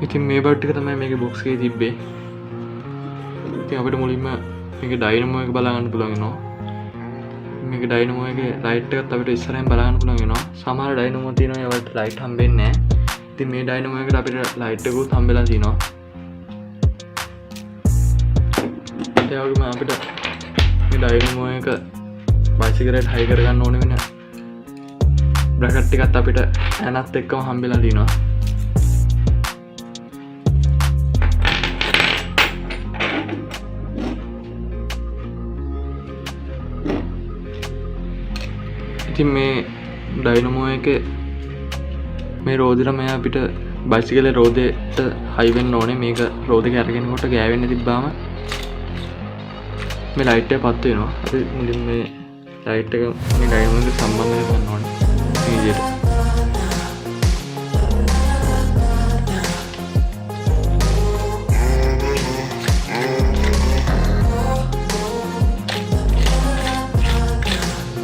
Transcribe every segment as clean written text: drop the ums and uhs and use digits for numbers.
ඉතින් මේ බට් එක තමයි මේකේ බොක්ස් එකේ තිබ්බේ. ඉතින් අපිට මුලින්ම මේකේ ඩයිනමෝ එක බලා ගන්න පුළුවන් වෙනවා. මේක ඩයිනමෝ එකේ ලයිට් එකත් අපිට ඉස්සරහින් බලා ගන්න පුළුවන් වෙනවා. සමහර ඩයිනමෝ තියෙනවා ඒවලට ලයිට් හම්බෙන්නේ නැහැ. ඉතින් මේ ඩයිනමෝ එකට අපිට ලයිට් එකකුත් හම්බෙලා තියෙනවා. ඒ වගේම අපිට මේ ඩයිනමෝ එක බයිසිකලෙට හයි කරගන්න ඕන වෙන බ්‍රැකට් එකත් අපිට ඇනත් එක්කම හම්බෙලා තියෙනවා. ඉතින් මේ ඩයිනමෝ එකේ මේ රෝදෙට මෙයා අපිට බයිසිකලේ රෝදෙට හයි වෙන්න ඕනේ. මේක රෝද එක අරගෙනකොට ගෑවෙන්න තිබ්බාම මේ ලයිට් එක පත් වෙනවා. අපි මුලින් මේ ලයිට් එක මේ ඩයිනමෝ එකට සම්බන්ධ කරගන්න ඕනේ. මේ විදිහට.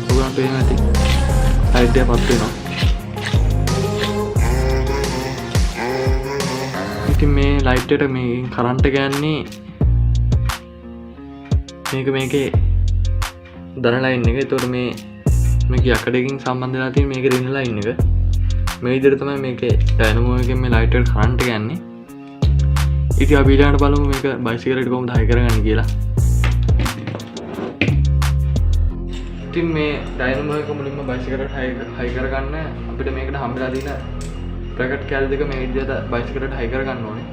ඔයගොල්ලන්ට පේනවා ඇති. ලයිට් එක පත් වෙනවා. ඉතින් මේ ලයිට් එකට මේ කරන්ට් එක යන්නේ මේකේ දන ලයින් එක. ඒතකොට මේක යකඩකින් සම්බන්ධ වෙලා තියෙන මේකේ රින් ලයින් එක. මේ විදිහට තමයි මේකේ ඩයිනමෝ එකෙන් මේ ලයිට් එකට කරන්ට් එක යන්නේ. ඉතින් අපි ඊළඟට බලමු මේක බයිසිකලෙට කොහොමද හයි කරගන්නේ කියලා. ඉතින් මේ ඩයිනමෝ එක මුලින්ම බයිසිකලෙට හයි කරගන්න අපිට මේකට හම්බෙලා තියෙන බ්‍රැකට් කැල් දෙක මේ විදිහට බයිසිකලෙට හයි කරගන්න ඕනේ.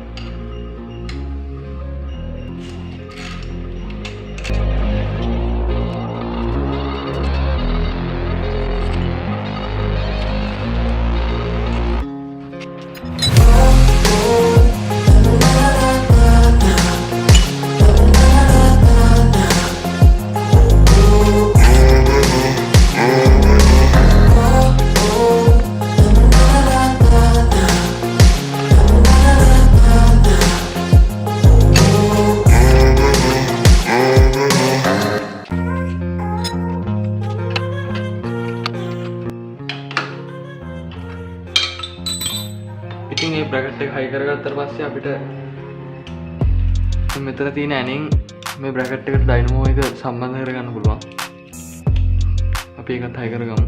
ඉතින් මේ බ්‍රැකට් එක හයි කරගත්තාට පස්සේ අපිට මෙතන තියෙන ඇනින් මේ බ්‍රැකට් එකට ඩයිනමෝ එක සම්බන්ධ කරගන්න පුළුවන්. අපි ඒකත් හයි කරගමු.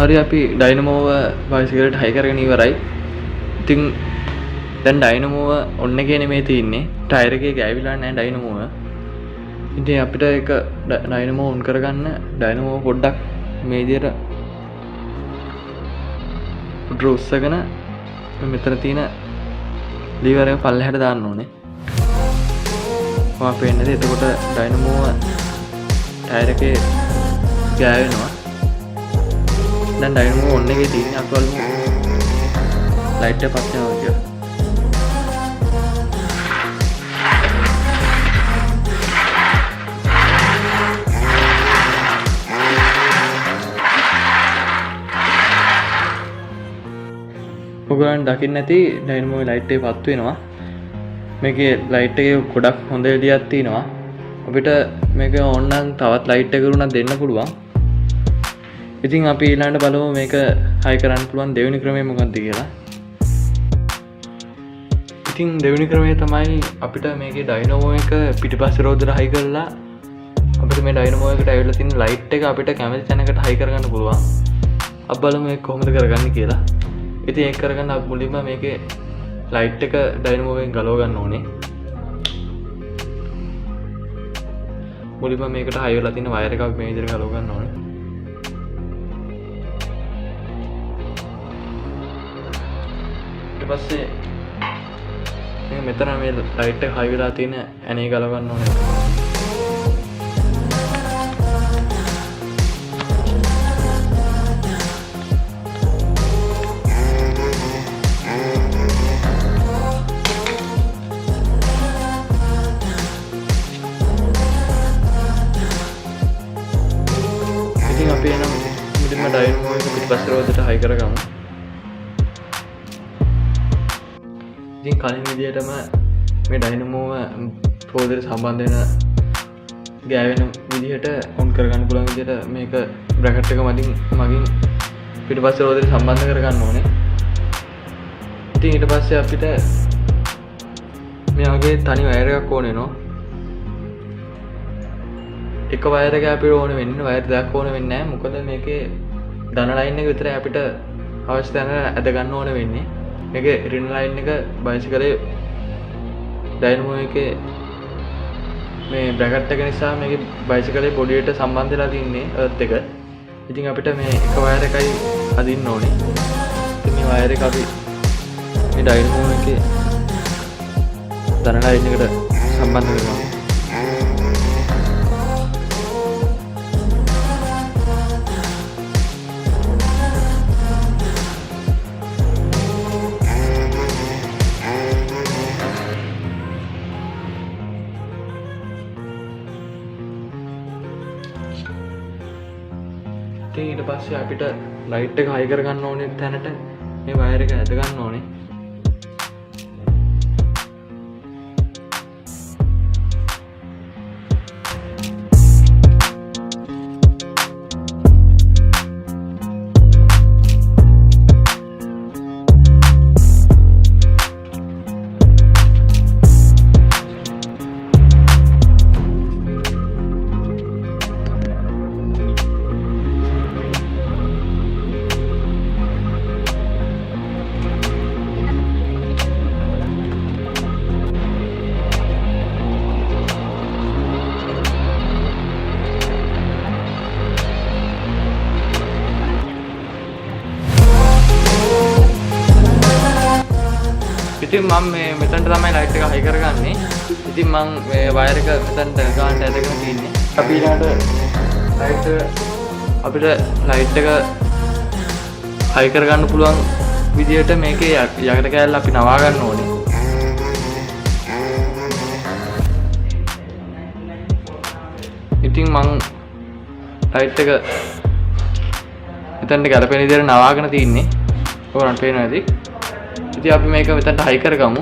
හරි අපි ඩයිනමෝව බයිසිකලෙට හයි කරගෙන ඉවරයි. ඉතින් දැන් ඩයිනමෝව ඔන්න එකේ නෙමෙයි තියෙන්නේ. ටයර් එකේ ගෑවිලා නැහැ ඩයිනමෝව. ඉතින් අපිට ඒක ඩයිනමෝ ඔන් කරගන්න ඩයිනමෝ පොඩ්ඩක් මේ විදියට උඩට උස්සගෙන මෙතන තියෙන ලීවර් එක පල්ලෙහාට දාන්න ඕනේ. ඔයා පේන්නද? එතකොට ඩයිනමෝව ටයර් එකේ ගෑවෙනවා. දැන් ඩයිනමෝ ඔන් එකේ තියෙන්නේ. අපි බලමු ලයිට් එක පත් වෙනවා කියලා. ඔයගොල්ලන් දකින්න ඇති ඩයිනමෝ ලයිට් එක පත් වෙනවා. මේකේ ලයිට් එකේ ගොඩක් හොඳ එළියක් තියෙනවා. අපිට මේක ඕන නම් තවත් ලයිට් එකක් උරුණක් දෙන්න පුළුවන්. ඉතින් අපි ඊළඟට බලමු මේක හයි කරන්න පුළුවන් දෙවෙනි ක්‍රමය මොකක්ද කියලා. ඉතින් දෙවෙනි ක්‍රමය තමයි අපිට මේකේ ඩයිනමෝ එක පිටිපස්සේ රෝදෙට හයි කරලා අපිට මේ ඩයිනමෝ එකට ඇවිල්ලා තියෙන ලයිට් එක අපිට කැමති තැනකට හයි කරගන්න පුළුවන්. අපි බලමු මේක කොහොමද කරගන්නේ කියලා. ඉතින් ඒක කරගන්න අපි මුලින්ම මේකේ ලයිට් එක ඩයිනමෝ එකෙන් ගලව ගන්න ඕනේ. මුලින්ම මේකට හයි වෙලා තියෙන වයර් එක අපි මේ විදිහට ගලව ගන්න ඕනේ. ඊට පස්සේ මෙතන මේ ලයිට් එක හයි වෙලා තියෙන ඇනේ ගලව ගන්න ඕනේ. ඉතින් අපි එනම් මුලින්ම ඩයිනමෝ එක පිටිපස්සේ රෝදෙට හයි කරගමු. ඉතින් කලින් විදිහටම මේ ඩයිනමෝව රෝදෙට සම්බන්ධ වෙන ගෑවෙන විදිහට ඔන් කරගන්න පුළුවන් විදිහට මේක බ්‍රැකට් එක මගින් පිටිපස්සේ රෝදෙට සම්බන්ධ කරගන්න ඕනේ. ඉතින් ඊට පස්සේ අපිට මේ වගේ තනි වයර් එකක් ඕන වෙනවා. එක වයර් එක අපිට ඕන වෙන්නේ වයර් දෙකක් ඕන වෙන්නේ නැහැ. මොකද මේකේ ධන ලයින් එක විතරයි අපිට අවශ්‍ය තැනට ඇද ගන්න ඕන වෙන්නේ. මේකේ ඍණ ලයින් එක බයිසිකලේ ඩයිනමෝ එකේ මේ බ්‍රැකට් එක නිසා මේකේ බයිසිකලේ බොඩියට සම්බන්ධ වෙලා තින්නේ අර්ත් එක. ඉතින් අපිට මේ එක වයර් එකයි අදින්න ඕනේ. ඉතින් මේ වයර් එක අපි මේ ඩයිනමෝ එකේ ධන ලයින් එකට සම්බන්ධ කරනවා. ඉතින් ඊට පස්සේ අපිට ලයිට් එක හයි කරගන්න ඕනේ තැනට මේ වයර් එක ඇද ගන්න ඕනේ. ඉතින් මම මේ මෙතනට තමයි ලයිට් එක හයි කරගන්නේ. ඉතින් මම මේ වයර් එක මෙතනට ගානට ඇදගෙන තින්නේ. අපි ඊළඟට අපිට ලයිට් එක හයි කරගන්න පුළුවන් විදිහට මේකේ යකඩ කෑල්ල අපි නවා ගන්න ඕනේ. ඉතින් මම ලයිට් එක මෙතනට ගැලපෙන විදිහට නවාගෙන තින්නේ. ඔයාලන්ට පේනවා ඇති. ඉතින් අපි මේක මෙතනට හයි කරගමු.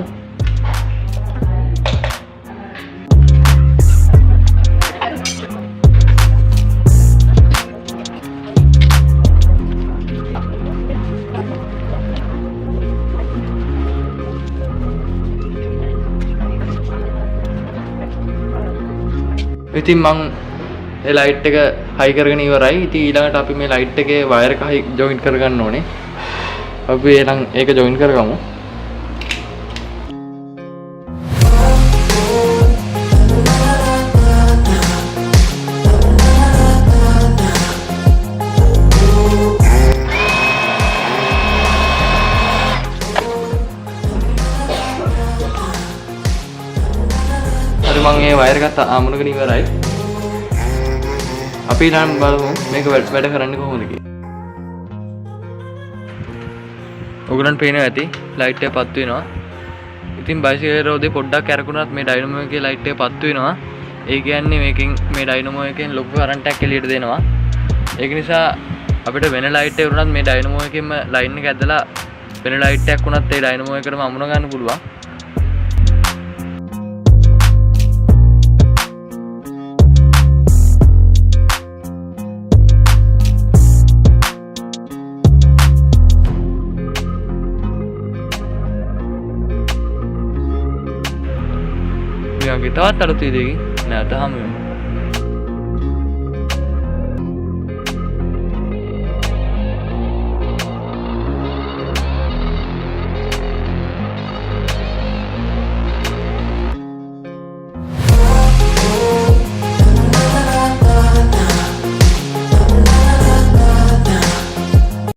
ඉතින් මම ඒ ලයිට් එක හයි කරගෙන ඉවරයි. ඉතින් ඊළඟට අපි මේ ලයිට් එකේ වයර් එක හයි ජොයින් කරගන්න ඕනේ. අපි එහෙනම් ඒක ජොයින් කරගමු. හරි මම මේ වයර් එකත් අමුණගෙන ඉවරයි. අපි ඊළඟ බලමු මේක වැඩ කරන්නේ කොහොමද කියලා. ඔයගලන්ට පේනවා ඇති ලයිට් එක පත් වෙනවා. ඉතින් බයිසිකල් රෝදේ පොඩ්ඩක් කැරකුණත් මේ ඩයිනමෝ එකේ ලයිට් එක පත් වෙනවා. ඒ කියන්නේ මේකෙන් මේ ඩයිනමෝ එකෙන් ලොකු කරන්ට් එකක් එළියට දෙනවා. ඒක නිසා අපිට වෙන ලයිට් එක වුණත් මේ ඩයිනමෝ එකෙන්ම ලයින් එක ඇදලා වෙන ලයිට් එකක් වුණත් ඒ ඩයිනමෝ එකටම අමුණ ගන්න පුළුවන්. වගේ තවත් අලුත් වීඩියෝ එකකින් නැවත හමු වෙමු.